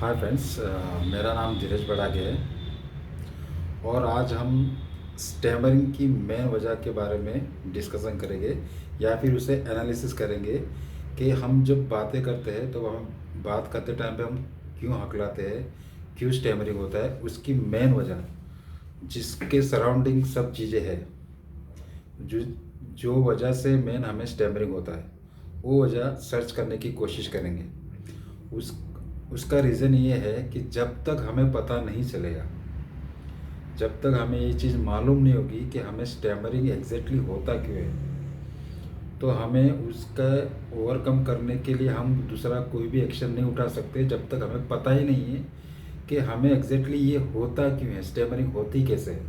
Hi friends, मेरा नाम धीरज बड़ागे है और आज हम स्टैमरिंग की मेन वजह के बारे में डिस्कशन करेंगे या फिर उसे एनालिसिस करेंगे कि हम जब बातें करते हैं तो हम बात करते टाइम पे हम क्यों हकलाते हैं, क्यों स्टैमरिंग होता है, उसकी मेन वजह जिसके सराउंडिंग सब चीज़ें हैं, जो जो वजह से मेन हमें स्टैमरिंग होता है वो वजह सर्च करने की कोशिश करेंगे। उस उसका रीज़न ये है कि जब तक हमें पता नहीं चलेगा, जब तक हमें ये चीज़ मालूम नहीं होगी कि हमें स्टैमरिंग एग्जैक्टली होता क्यों है, तो हमें उसका ओवरकम करने के लिए हम दूसरा कोई भी एक्शन नहीं उठा सकते जब तक हमें पता ही नहीं है कि हमें एग्जैक्टली ये होता क्यों है, स्टैमरिंग होती कैसे है।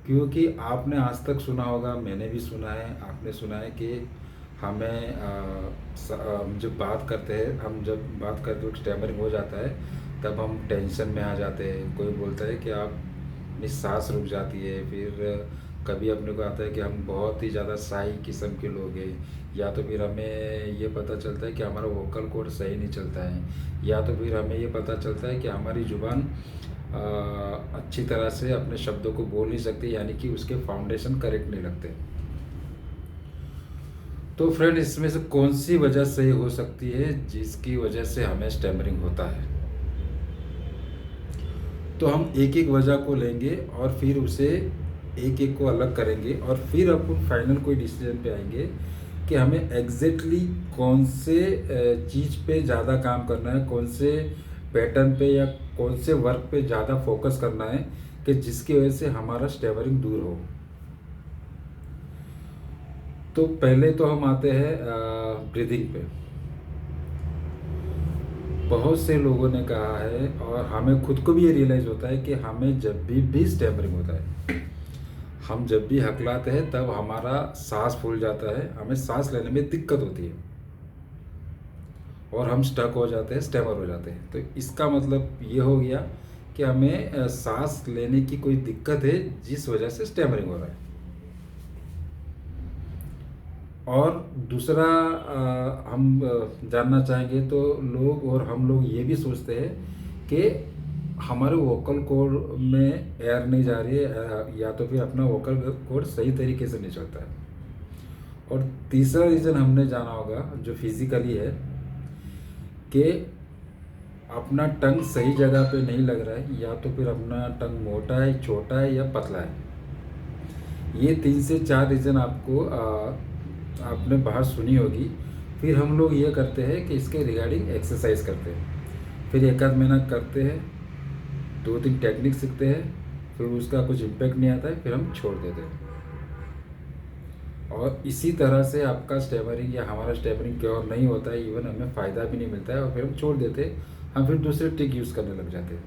क्योंकि आपने आज तक सुना होगा, मैंने भी सुना है, आपने सुना है कि हमें जब बात करते हैं, हम जब बात करते वक्त स्टैमरिंग हो जाता है तब हम टेंशन में आ जाते हैं। कोई बोलता है कि आप अपनी सांस रुक जाती है, फिर कभी अपने को आता है कि हम बहुत ही ज़्यादा शाई किस्म के लोग हैं, या तो फिर हमें ये पता चलता है कि हमारा वोकल कॉर्ड सही नहीं चलता है, या तो फिर हमें ये पता चलता है कि हमारी ज़ुबान अच्छी तरह से अपने शब्दों को बोल नहीं सकती, यानी कि उसके फाउंडेशन करेक्ट नहीं लगते। तो फ्रेंड, इसमें से कौन सी वजह सही हो सकती है जिसकी वजह से हमें स्टैमरिंग होता है? तो हम एक एक वजह को लेंगे और फिर उसे एक एक को अलग करेंगे और फिर अपन फाइनल कोई डिसीजन पे आएंगे कि हमें एग्जैक्टली कौन से चीज़ पे ज़्यादा काम करना है, कौन से पैटर्न पे या कौन से वर्क पे ज़्यादा फोकस करना है कि जिसकी वजह से हमारा स्टैमरिंग दूर हो। तो पहले तो हम आते हैं ब्रीदिंग पे। बहुत से लोगों ने कहा है और हमें खुद को भी ये रियलाइज़ होता है कि हमें जब भी स्टैमरिंग होता है, हम जब भी हकलाते हैं तब हमारा सांस फूल जाता है, हमें सांस लेने में दिक्कत होती है और हम स्टक हो जाते हैं, स्टैमर हो जाते हैं। तो इसका मतलब ये हो गया कि हमें सांस लेने की कोई दिक्कत है जिस वजह से स्टैमरिंग हो रहा है। और दूसरा हम जानना चाहेंगे तो लोग और हम लोग ये भी सोचते हैं कि हमारे वोकल कॉर्ड में एयर नहीं जा रही है, या तो फिर अपना वोकल कॉर्ड सही तरीके से नहीं चलता है। और तीसरा रीज़न हमने जाना होगा जो फिजिकली है कि अपना टंग सही जगह पे नहीं लग रहा है, या तो फिर अपना टंग मोटा है, छोटा है या पतला है। ये 3 से 4 रीज़न आपको आपने बाहर सुनी होगी। फिर हम लोग ये करते हैं कि इसके रिगार्डिंग एक्सरसाइज करते हैं, फिर एक आध महीना करते हैं, 2-3 टेक्निक सीखते हैं, फिर उसका कुछ इम्पैक्ट नहीं आता है, फिर हम छोड़ देते हैं। और इसी तरह से आपका स्टैमरिंग या हमारा स्टैमरिंग क्योर नहीं होता है, इवन हमें फ़ायदा भी नहीं मिलता है और फिर हम छोड़ देते हैं। हम फिर दूसरे ट्रिक यूज़ करने लग जाते हैं,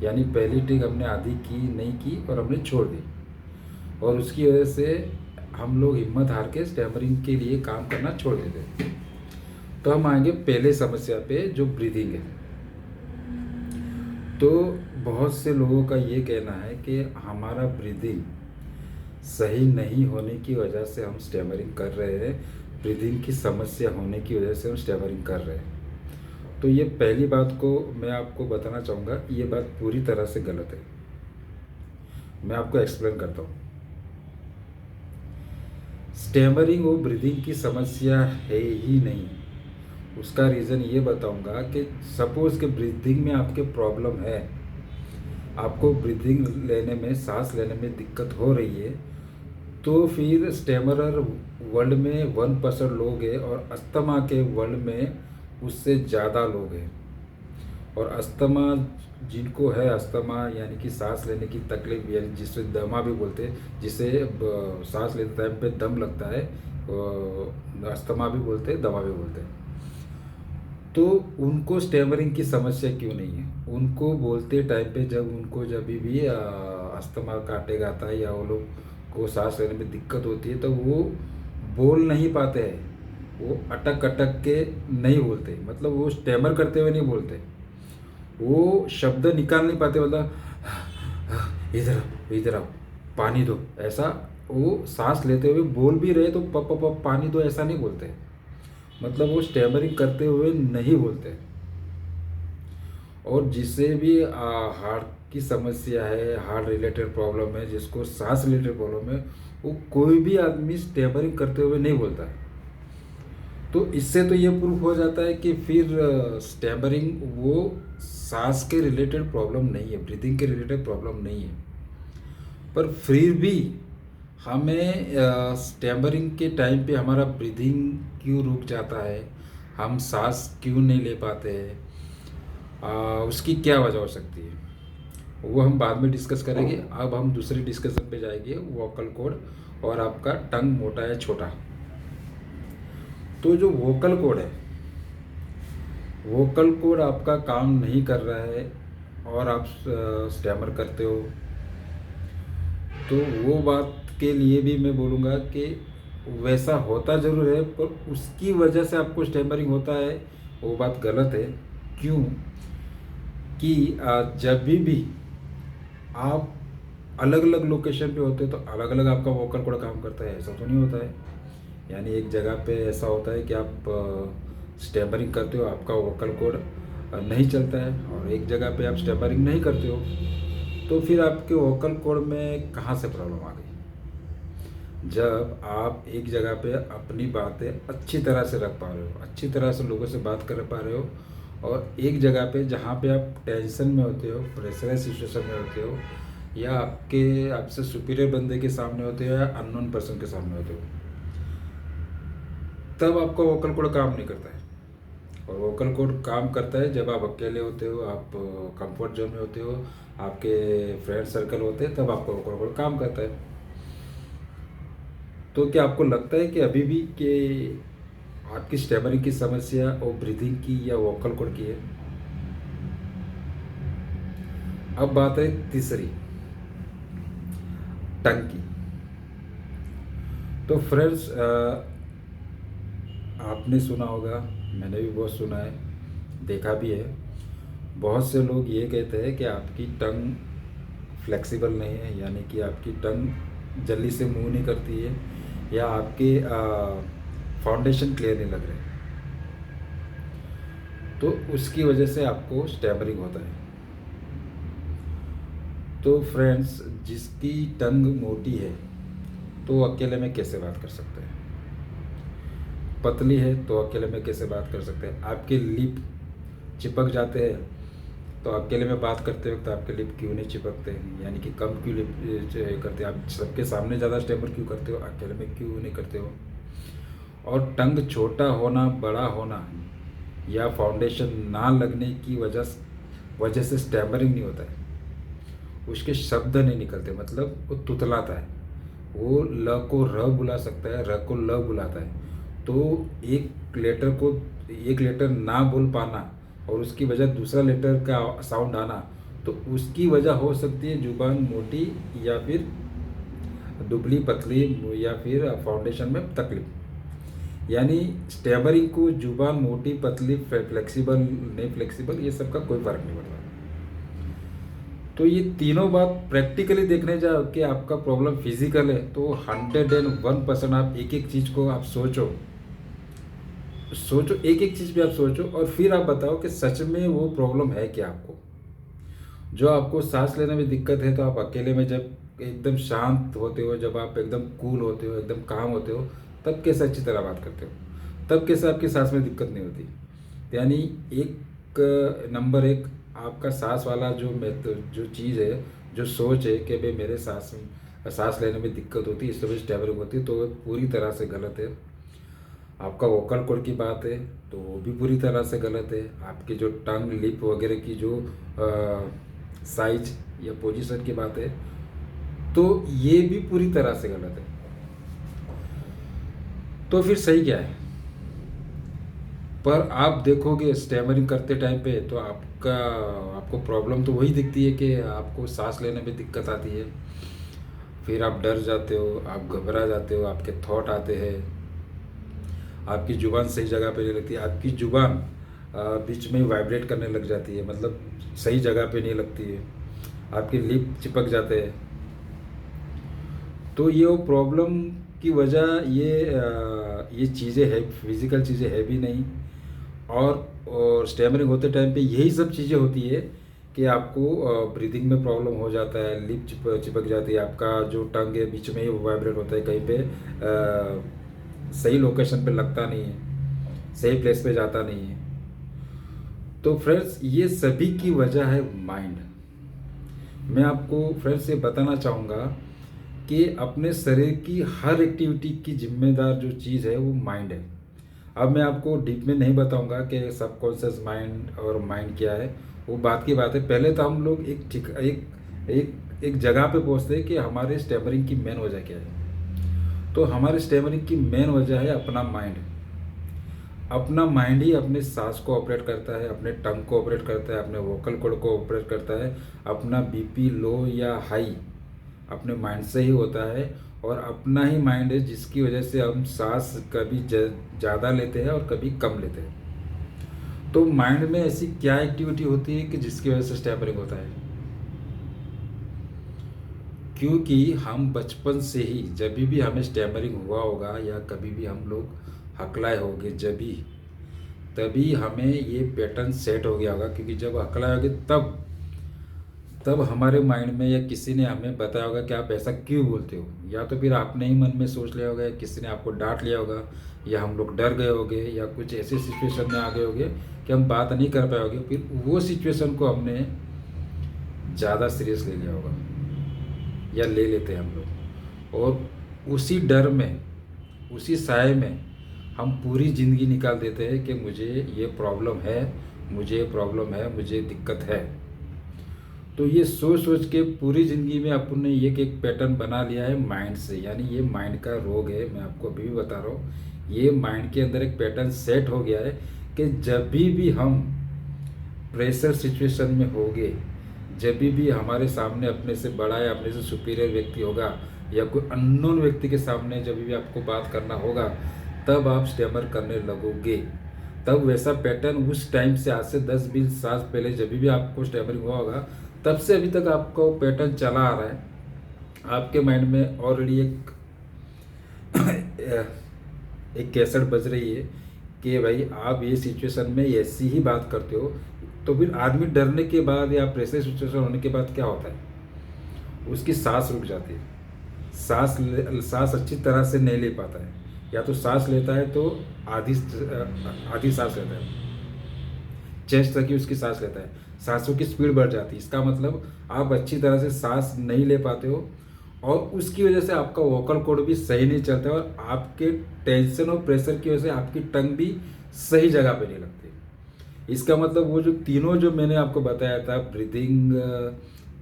यानी पहली ट्रिक हमने आधी की नहीं की और हमने छोड़ दी, और उसकी वजह से हम लोग हिम्मत हार के स्टैमरिंग के लिए काम करना छोड़ देते हैं। तो हम आएंगे पहले समस्या पे जो ब्रीदिंग है। तो बहुत से लोगों का ये कहना है कि हमारा ब्रीदिंग सही नहीं होने की वजह से हम स्टैमरिंग कर रहे हैं, ब्रीदिंग की समस्या होने की वजह से हम स्टैमरिंग कर रहे हैं। तो ये पहली बात को मैं आपको बताना चाहूँगा, ये बात पूरी तरह से गलत है। मैं आपको एक्सप्लेन करता हूँ। स्टैमरिंग वो ब्रीदिंग की समस्या है ही नहीं। उसका रीज़न ये बताऊंगा कि सपोज़ कि ब्रीदिंग में आपके प्रॉब्लम है, आपको ब्रीदिंग लेने में, सांस लेने में दिक्कत हो रही है, तो फिर स्टैमरर वर्ल्ड में 1% लोग हैं और अस्थमा के वर्ल्ड में उससे ज़्यादा लोग हैं। और अस्थमा जिनको है, अस्थमा यानी कि सांस लेने की तकलीफ, यानी जिसे दमा भी बोलते हैं, जिसे सांस लेते टाइम पे दम लगता है, अस्थमा भी बोलते हैं, दमा भी बोलते हैं। तो उनको स्टैमरिंग की समस्या क्यों नहीं है? उनको बोलते टाइम पे जब भी अस्थमा का अटैक आता है या वो लोग को सांस लेने में दिक्कत होती है तो वो बोल नहीं पाते हैं, वो अटक अटक के नहीं बोलते, मतलब वो स्टैमर करते हुए नहीं बोलते, वो शब्द निकाल नहीं पाते, मतलब इधर आओ, इधर आओ, पानी दो, ऐसा वो सांस लेते हुए बोल भी रहे तो पप पप पानी दो ऐसा नहीं बोलते, मतलब वो स्टैमरिंग करते हुए नहीं बोलते। और जिसे भी हार्ट की समस्या है, हार्ट रिलेटेड प्रॉब्लम है, जिसको सांस रिलेटेड प्रॉब्लम है, वो कोई भी आदमी स्टेमरिंग करते हुए नहीं बोलता है। तो इससे तो ये प्रूफ हो जाता है कि फिर स्टैमरिंग वो सांस के रिलेटेड प्रॉब्लम नहीं है, ब्रीदिंग के रिलेटेड प्रॉब्लम नहीं है। पर फिर भी हमें स्टैमरिंग के टाइम पे हमारा ब्रीदिंग क्यों रुक जाता है, हम सांस क्यों नहीं ले पाते हैं, उसकी क्या वजह हो सकती है, वो हम बाद में डिस्कस करेंगे। अब हम दूसरी डिस्कशन पे जाएंगे, वोकल कॉर्ड और आपका टंग मोटा या छोटा। तो जो वोकल कॉर्ड है, वोकल कॉर्ड आपका काम नहीं कर रहा है और आप स्टैमर करते हो, तो वो बात के लिए भी मैं बोलूँगा कि वैसा होता ज़रूर है, पर उसकी वजह से आपको स्टैमरिंग होता है, वो बात गलत है। क्यों कि जब भी आप अलग अलग लोकेशन पे होते हो तो अलग अलग आपका वोकल कॉर्ड काम करता है, ऐसा तो नहीं होता है। यानी एक जगह पे ऐसा होता है कि आप स्टैमरिंग करते हो, आपका वोकल कॉर्ड नहीं चलता है, और एक जगह पे आप स्टैमरिंग नहीं करते हो, तो फिर आपके वोकल कॉर्ड में कहाँ से प्रॉब्लम आ गई। जब आप एक जगह पे अपनी बातें अच्छी तरह से रख पा रहे हो, अच्छी तरह से लोगों से बात कर पा रहे हो, और एक जगह पे जहाँ पे आप टेंशन में होते हो, प्रेशराइज सिचुएशन में होते हो, या आपसे सुपीरियर बंदे के सामने होते हो, या अननोन पर्सन के सामने होते हो, तब आपका वोकल कॉर्ड काम नहीं करता है। और वोकल कॉर्ड काम करता है जब आप अकेले होते हो, आप कंफर्ट जोन में होते हो, आपके फ्रेंड सर्कल होते हैं, तब आपका वोकल कॉर्ड काम करता है। तो क्या आपको लगता है कि अभी भी कि आपकी स्टैमरिंग की समस्या और ब्रीदिंग की या वोकल कॉर्ड की है? अब बात है तीसरी, टंग की। तो फ्रेंड्स, आपने सुना होगा, मैंने भी बहुत सुना है, देखा भी है, बहुत से लोग ये कहते हैं कि आपकी टंग फ्लेक्सिबल नहीं है, यानी कि आपकी टंग जल्दी से मूव नहीं करती है, या आपके फाउंडेशन क्लियर नहीं लग रहे, तो उसकी वजह से आपको स्टैमरिंग होता है। तो फ्रेंड्स, जिसकी टंग मोटी है तो अकेले में कैसे बात कर सकते हैं, पतली है तो अकेले में कैसे बात कर सकते हैं, आपके लिप चिपक जाते हैं, तो अकेले में बात करते वक्त आपके लिप क्यों नहीं चिपकते हैं, यानी कि कम क्यों लिप करते हैं, आप सबके सामने ज़्यादा स्टैमर क्यों करते हो, अकेले में क्यों नहीं करते हो। और टंग छोटा होना, बड़ा होना, या फाउंडेशन ना लगने की वजह से स्टैमरिंग नहीं होता है, उसके शब्द नहीं निकलते, मतलब वो तुतलाता है, वो ल को र बुला सकता है, र को ल बुलाता है, तो एक लेटर ना बोल पाना और उसकी वजह दूसरा लेटर का साउंड आना, तो उसकी वजह हो सकती है जुबान मोटी, या फिर दुबली पतली, या फिर फाउंडेशन में तकलीफ। यानी स्टैमरिंग को जुबान मोटी पतली, फ्लेक्सिबल नहीं फ्लेक्सिबल, ये सब का कोई फर्क नहीं पड़ता। तो ये तीनों बात प्रैक्टिकली देखने जाओ कि आपका प्रॉब्लम फिजिकल है, तो 101% आप एक एक चीज़ को आप सोचो, एक एक चीज़ पे आप सोचो, और फिर आप बताओ कि सच में वो प्रॉब्लम है क्या आपको। जो आपको सांस लेने में दिक्कत है, तो आप अकेले में जब एकदम शांत होते हो, जब आप एकदम कूल होते हो, एकदम काम होते हो, तब कैसे अच्छी तरह बात करते हो, तब कैसे आपकी सांस में दिक्कत नहीं होती। यानी एक नंबर एक आपका सांस वाला जो चीज़ है, जो सोच है कि भाई मेरे सांस लेने में दिक्कत होती है, इस वजह से स्टैमरिंग होती है, तो वो पूरी तरह से गलत है। आपका वोकल कॉर्ड की बात है तो वो भी पूरी तरह से गलत है। आपकी जो टंग, लिप वगैरह की जो साइज या पोजीशन की बात है, तो ये भी पूरी तरह से गलत है। तो फिर सही क्या है? पर आप देखोगे स्टैमरिंग करते टाइम पे, तो आपको प्रॉब्लम तो वही दिखती है कि आपको सांस लेने में दिक्कत आती है, फिर आप डर जाते हो, आप घबरा जाते हो, आपके थॉट आते हैं, आपकी ज़ुबान सही जगह पे नहीं लगती, आपकी ज़ुबान बीच में वाइब्रेट करने लग जाती है, मतलब सही जगह पे नहीं लगती है, आपके लिप चिपक जाते हैं। तो ये वो प्रॉब्लम की वजह ये चीज़ें है, फिज़िकल चीज़ें है भी नहीं, और स्टैमरिंग होते टाइम पे यही सब चीज़ें होती है कि आपको ब्रीदिंग में प्रॉब्लम हो जाता है, लिप चिपक जाती है, आपका जो टंग है बीच में ही वाइब्रेट होता है, कहीं पे सही लोकेशन पे लगता नहीं है, सही प्लेस पे जाता नहीं है। तो फ्रेंड्स ये सभी की वजह है माइंड। मैं आपको फ्रेंड्स ये बताना चाहूँगा कि अपने शरीर की हर एक्टिविटी की जिम्मेदार जो चीज़ है वो माइंड है। अब मैं आपको डीप में नहीं बताऊंगा कि सबकॉन्शियस माइंड और माइंड क्या है, वो बात की बात है। पहले तो हम लोग एक जगह पे पहुंचते हैं कि हमारे स्टैमरिंग की मेन वजह क्या है। तो हमारे स्टैमरिंग की मेन वजह है अपना माइंड। अपना माइंड ही अपने सांस को ऑपरेट करता है, अपने टंग को ऑपरेट करता है, अपने वोकल कॉर्ड को ऑपरेट करता है। अपना बीपी लो या हाई अपने माइंड से ही होता है, और अपना ही माइंड है जिसकी वजह से हम सांस कभी ज़्यादा लेते हैं और कभी कम लेते हैं। तो माइंड में ऐसी क्या एक्टिविटी होती है कि जिसकी वजह से स्टैमरिंग होता है? क्योंकि हम बचपन से ही जब भी हमें स्टैमरिंग हुआ होगा या कभी भी हम लोग हकलाए होंगे, तभी हमें ये पैटर्न सेट हो गया होगा। क्योंकि जब हकलाए होंगे तब हमारे माइंड में या किसी ने हमें बताया होगा कि आप ऐसा क्यों बोलते हो, या तो फिर आपने ही मन में सोच लिया होगा, या किसी ने आपको डांट लिया होगा, या हम लोग डर गए होंगे, या कुछ ऐसे सिचुएशन में आ गए होंगे कि हम बात नहीं कर पाए होंगे। फिर वो सिचुएशन को हमने ज़्यादा सीरियस ले लिया होगा, या ले लेते हैं हम लोग, और उसी डर में, उसी साए में हम पूरी ज़िंदगी निकाल देते हैं कि मुझे ये प्रॉब्लम है, मुझे दिक्कत है। तो ये सोच सोच के पूरी ज़िंदगी में अपन ने एक पैटर्न बना लिया है माइंड से। यानी ये माइंड का रोग है। मैं आपको अभी भी बता रहा हूँ, ये माइंड के अंदर एक पैटर्न सेट हो गया है कि जब भी हम प्रेशर सिचुएशन में होंगे, जब भी हमारे सामने अपने से बड़ा या अपने से सुपीरियर व्यक्ति होगा, या कोई अननोन व्यक्ति के सामने जब भी आपको बात करना होगा, तब आप स्टैमर करने लगोगे। तब वैसा पैटर्न उस टाइम से, आज से 10-20 साल पहले जब भी आपको स्टैमरिंग हुआ होगा, तब से अभी तक आपका वो पैटर्न चला आ रहा है। आपके माइंड में ऑलरेडी एक कैसेट बज रही है कि भाई आप ये सिचुएशन में ऐसी ही बात करते हो। तो फिर आदमी डरने के बाद या प्रेशर सिचुएशन होने के बाद क्या होता है, उसकी सांस रुक जाती है, सांस अच्छी तरह से नहीं ले पाता है, या तो सांस लेता है तो आधी सांस लेता है, चेस्ट तक ही उसकी सांस लेता है, सांसों की स्पीड बढ़ जाती है। इसका मतलब आप अच्छी तरह से सांस नहीं ले पाते हो, और उसकी वजह से आपका वोकल कॉर्ड भी सही नहीं चलता है, और आपके टेंशन और प्रेशर की वजह से आपकी टंग भी सही जगह पे नहीं लगती। इसका मतलब वो जो तीनों जो मैंने आपको बताया था, ब्रीदिंग,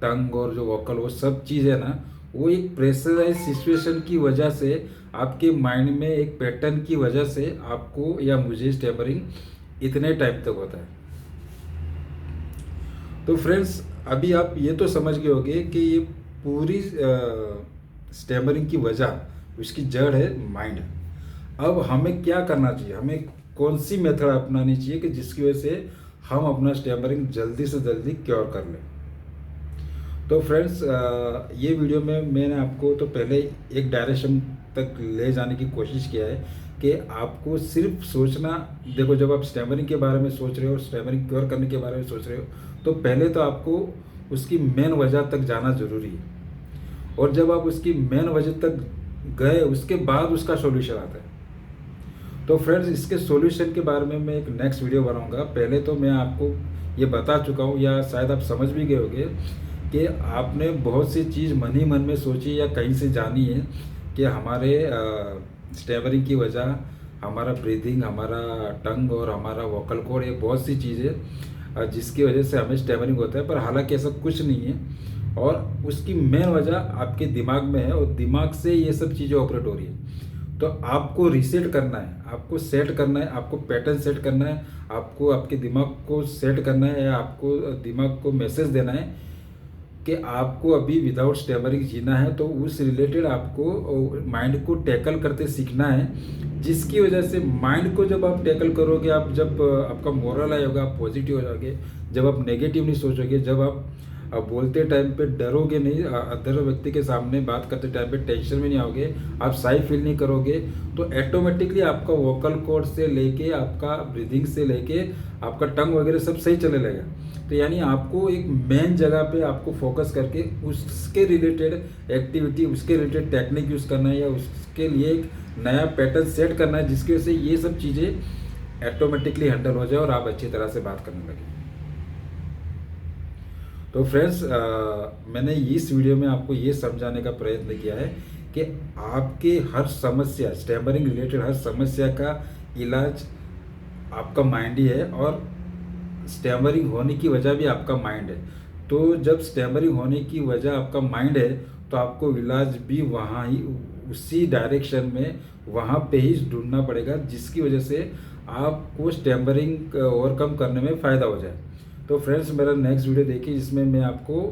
टंग और जो वोकल, वो सब चीज़ है ना, वो एक प्रेशराइज सिचुएशन की वजह से, आपके माइंड में एक पैटर्न की वजह से आपको या मुझे स्टैमरिंग इतने टाइम तक होता है। तो फ्रेंड्स अभी आप ये तो समझ गए होंगे कि ये पूरी स्टैमरिंग की वजह, उसकी जड़ है माइंड। अब हमें क्या करना चाहिए, हमें कौन सी मेथड अपनानी चाहिए कि जिसकी वजह से हम अपना स्टैमरिंग जल्दी से जल्दी क्योर कर लें। तो फ्रेंड्स ये वीडियो में मैंने आपको तो पहले एक डायरेक्शन तक ले जाने की कोशिश किया है कि आपको सिर्फ सोचना, देखो जब आप स्टैमरिंग के बारे में सोच रहे हो, स्टैमरिंग क्योर करने के बारे में सोच रहे हो, तो पहले तो आपको उसकी मेन वजह तक जाना ज़रूरी है, और जब आप उसकी मेन वजह तक गए उसके बाद उसका सॉल्यूशन आता है। तो फ्रेंड्स इसके सॉल्यूशन के बारे में मैं एक नेक्स्ट वीडियो बनाऊंगा। पहले तो मैं आपको ये बता चुका हूँ, या शायद आप समझ भी गए होंगे कि आपने बहुत सी चीज़ मन ही मन में सोची या कहीं से जानी है कि हमारे स्टैमरिंग की वजह हमारा ब्रीदिंग, हमारा टंग और हमारा वोकल कॉर्ड, ये बहुत सी चीज़ें जिसकी वजह से हमें स्टैमरिंग होता है। पर हालांकि ऐसा कुछ नहीं है, और उसकी मेन वजह आपके दिमाग में है, और दिमाग से ये सब चीज़ें ऑपरेट हो रही है। तो आपको रीसेट करना है, आपको सेट करना है, आपको पैटर्न सेट करना है, आपको आपके दिमाग को सेट करना है, या आपको दिमाग को मैसेज देना है कि आपको अभी विदाउट स्टैमरिंग जीना है। तो उस रिलेटेड आपको माइंड को टैकल करते सीखना है, जिसकी वजह से माइंड को जब आप टैकल करोगे, आप जब आपका मोरल आएगा, आप पॉजिटिव हो जाओगे, जब आप नेगेटिव नहीं सोचोगे, जब आप अब बोलते टाइम पे डरोगे नहीं, अदर व्यक्ति के सामने बात करते टाइम पे टेंशन में नहीं आओगे, आप शाई फील नहीं करोगे, तो ऑटोमेटिकली आपका वोकल कॉर्ड से लेके आपका ब्रीदिंग से लेके आपका टंग वगैरह सब सही चलने लगेगा। तो यानी आपको एक मेन जगह पे आपको फोकस करके उसके रिलेटेड एक्टिविटी, उसके रिलेटेड टेक्निक यूज़ करना है, या उसके लिए एक नया पैटर्न सेट करना है जिसकी वजह से ये सब चीज़ें ऑटोमेटिकली हैंडल हो जाए और आप अच्छी तरह से बात करने लगें। तो फ्रेंड्स, मैंने इस वीडियो में आपको ये समझाने का प्रयत्न किया है कि आपके हर समस्या, स्टैमरिंग रिलेटेड हर समस्या का इलाज आपका माइंड ही है, और स्टैमरिंग होने की वजह भी आपका माइंड है। तो जब स्टैमरिंग होने की वजह आपका माइंड है, तो आपको इलाज भी वहाँ ही, उसी डायरेक्शन में, वहाँ पे ही ढूंढना पड़ेगा जिसकी वजह से आपको स्टैमरिंग ओवरकम करने में फ़ायदा हो जाए। तो फ्रेंड्स, मेरा नेक्स्ट वीडियो देखिए जिसमें मैं आपको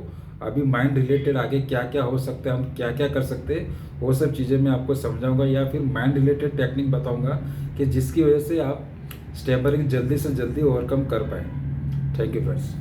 अभी माइंड रिलेटेड आगे क्या क्या हो सकता है, हम क्या क्या कर सकते हैं, वो सब चीज़ें मैं आपको समझाऊंगा, या फिर माइंड रिलेटेड टेक्निक बताऊंगा कि जिसकी वजह से आप स्टैमरिंग जल्दी से जल्दी ओवरकम कर पाएँ। Thank you friends.